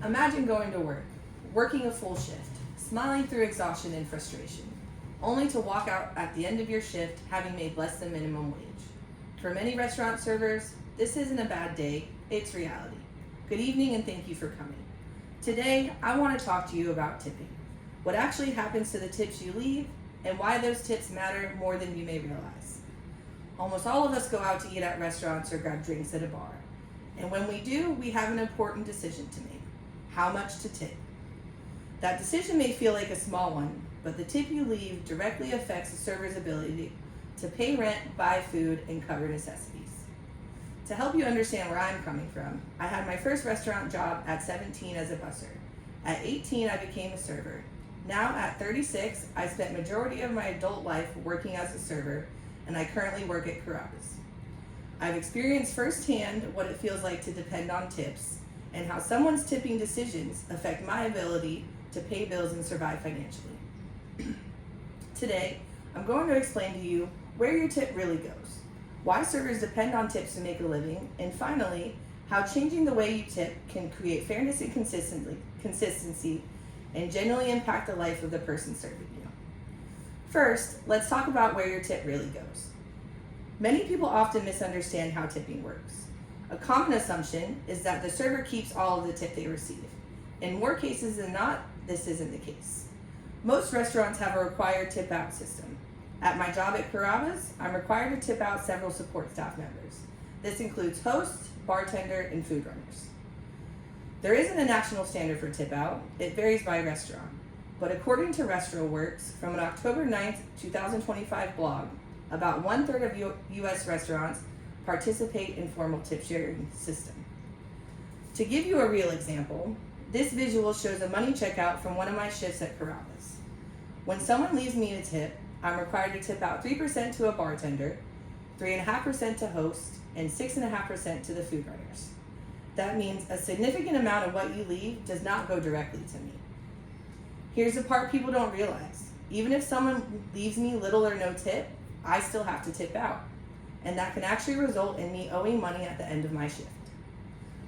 Imagine going to work, working a full shift, smiling through exhaustion and frustration, only to walk out at the end of your shift having made less than minimum wage. For many restaurant servers, this isn't a bad day, it's reality. Good evening and thank you for coming. Today, I want to talk to you about tipping, what actually happens to the tips you leave, and why those tips matter more than you may realize. Almost all of us go out to eat at restaurants or grab drinks at a bar. And when we do, we have an important decision to make. How much to tip? That decision may feel like a small one, but the tip you leave directly affects the server's ability to pay rent, buy food, and cover necessities. To help you understand where I'm coming from, I had my first restaurant job at 17 as a busser. At 18, I became a server. Now at 36, I spent majority of my adult life working as a server, and I currently work at Carrabba's. I've experienced firsthand what it feels like to depend on tips and how someone's tipping decisions affect my ability to pay bills and survive financially. Today, I'm going to explain to you where your tip really goes, why servers depend on tips to make a living, and finally, how changing the way you tip can create fairness and consistency and genuinely impact the life of the person serving you. First, let's talk about where your tip really goes. Many people often misunderstand how tipping works. A common assumption is that the server keeps all of the tip they receive. In more cases than not, this isn't the case. Most restaurants have a required tip out system. At my job at Carrabba's, I'm required to tip out several support staff members. This includes hosts, bartender, and food runners. There isn't a national standard for tip out. It varies by restaurant. But according to RestaurantWorks, from an October 9th, 2025 blog, about 1/3 of U.S. restaurants participate in formal tip sharing system. To give you a real example, this visual shows a money checkout from one of my shifts at Carrabba's. When someone leaves me a tip, I'm required to tip out 3% to a bartender, 3.5% to host, and 6.5% to the food runners. That means a significant amount of what you leave does not go directly to me. Here's the part people don't realize. Even if someone leaves me little or no tip, I still have to tip out. And that can actually result in me owing money at the end of my shift.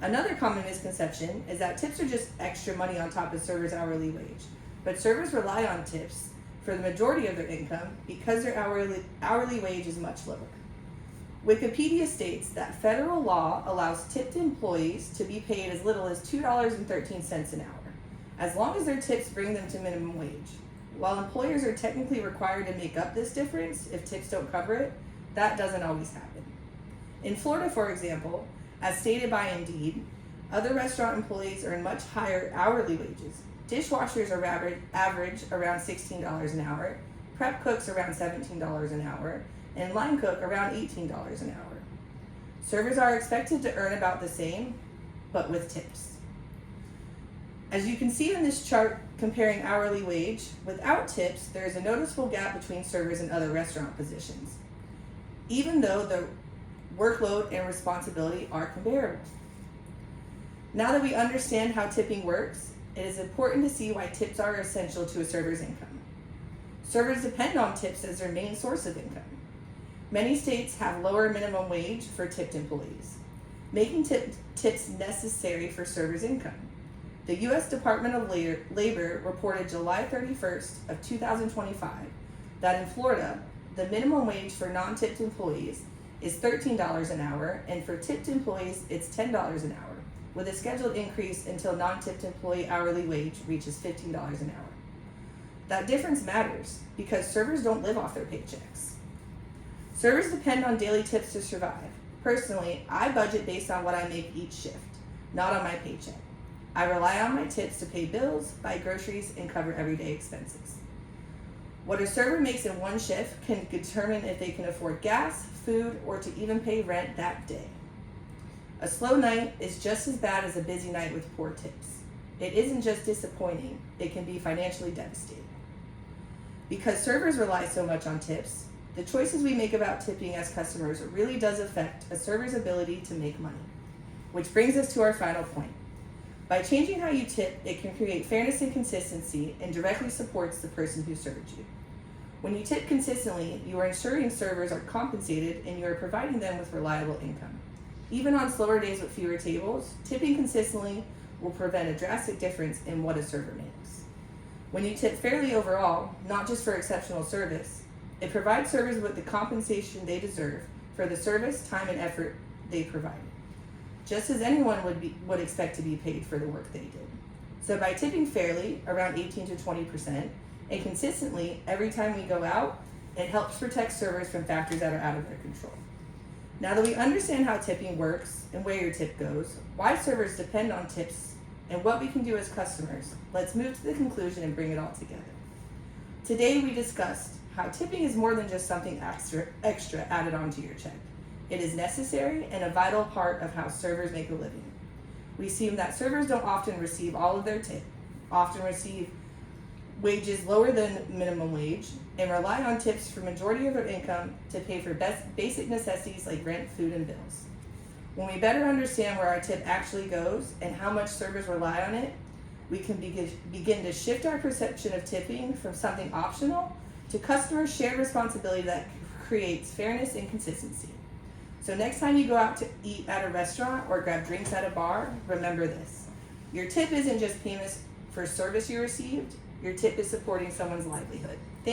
Another common misconception is that tips are just extra money on top of servers' hourly wage, but servers rely on tips for the majority of their income because their hourly wage is much lower. Wikipedia states that federal law allows tipped employees to be paid as little as $2.13 an hour, as long as their tips bring them to minimum wage. While employers are technically required to make up this difference if tips don't cover it, that doesn't always happen. In Florida, for example, as stated by Indeed, other restaurant employees earn much higher hourly wages. Dishwashers are average around $16 an hour, prep cooks around $17 an hour, and line cook around $18 an hour. Servers are expected to earn about the same, but with tips. As you can see in this chart comparing hourly wage, without tips, there is a noticeable gap between servers and other restaurant positions, even though the workload and responsibility are comparable. Now that we understand how tipping works, it is important to see why tips are essential to a server's income. Servers depend on tips as their main source of income. Many states have lower minimum wage for tipped employees, making tips necessary for servers' income. The U.S. Department of Labor reported July 31st of 2025 that in Florida, the minimum wage for non-tipped employees is $13 an hour, and for tipped employees, it's $10 an hour, with a scheduled increase until non-tipped employee hourly wage reaches $15 an hour. That difference matters because servers don't live off their paychecks. Servers depend on daily tips to survive. Personally, I budget based on what I make each shift, not on my paycheck. I rely on my tips to pay bills, buy groceries, and cover everyday expenses. What a server makes in one shift can determine if they can afford gas, food, or to even pay rent that day. A slow night is just as bad as a busy night with poor tips. It isn't just disappointing, it can be financially devastating. Because servers rely so much on tips, the choices we make about tipping as customers really does affect a server's ability to make money. Which brings us to our final point. By changing how you tip, it can create fairness and consistency and directly supports the person who served you. When you tip consistently, you are ensuring servers are compensated and you are providing them with reliable income. Even on slower days with fewer tables, tipping consistently will prevent a drastic difference in what a server makes. When you tip fairly overall, not just for exceptional service, it provides servers with the compensation they deserve for the service, time, and effort they provided, just as anyone would expect to be paid for the work they did. So by tipping fairly, around 18 to 20%, and consistently every time we go out, it helps protect servers from factors that are out of their control. Now that we understand how tipping works and where your tip goes, why servers depend on tips, and what we can do as customers, let's move to the conclusion and bring it all together. Today we discussed how tipping is more than just something extra added onto your check. It is necessary and a vital part of how servers make a living. We've seen that servers don't often receive all of their tip, often receive wages lower than minimum wage, and rely on tips for majority of their income to pay for basic necessities like rent, food, and bills. When we better understand where our tip actually goes and how much servers rely on it, we can begin to shift our perception of tipping from something optional to customer shared responsibility that creates fairness and consistency. So next time you go out to eat at a restaurant or grab drinks at a bar, remember this. Your tip isn't just payment for service you received, your tip is supporting someone's livelihood.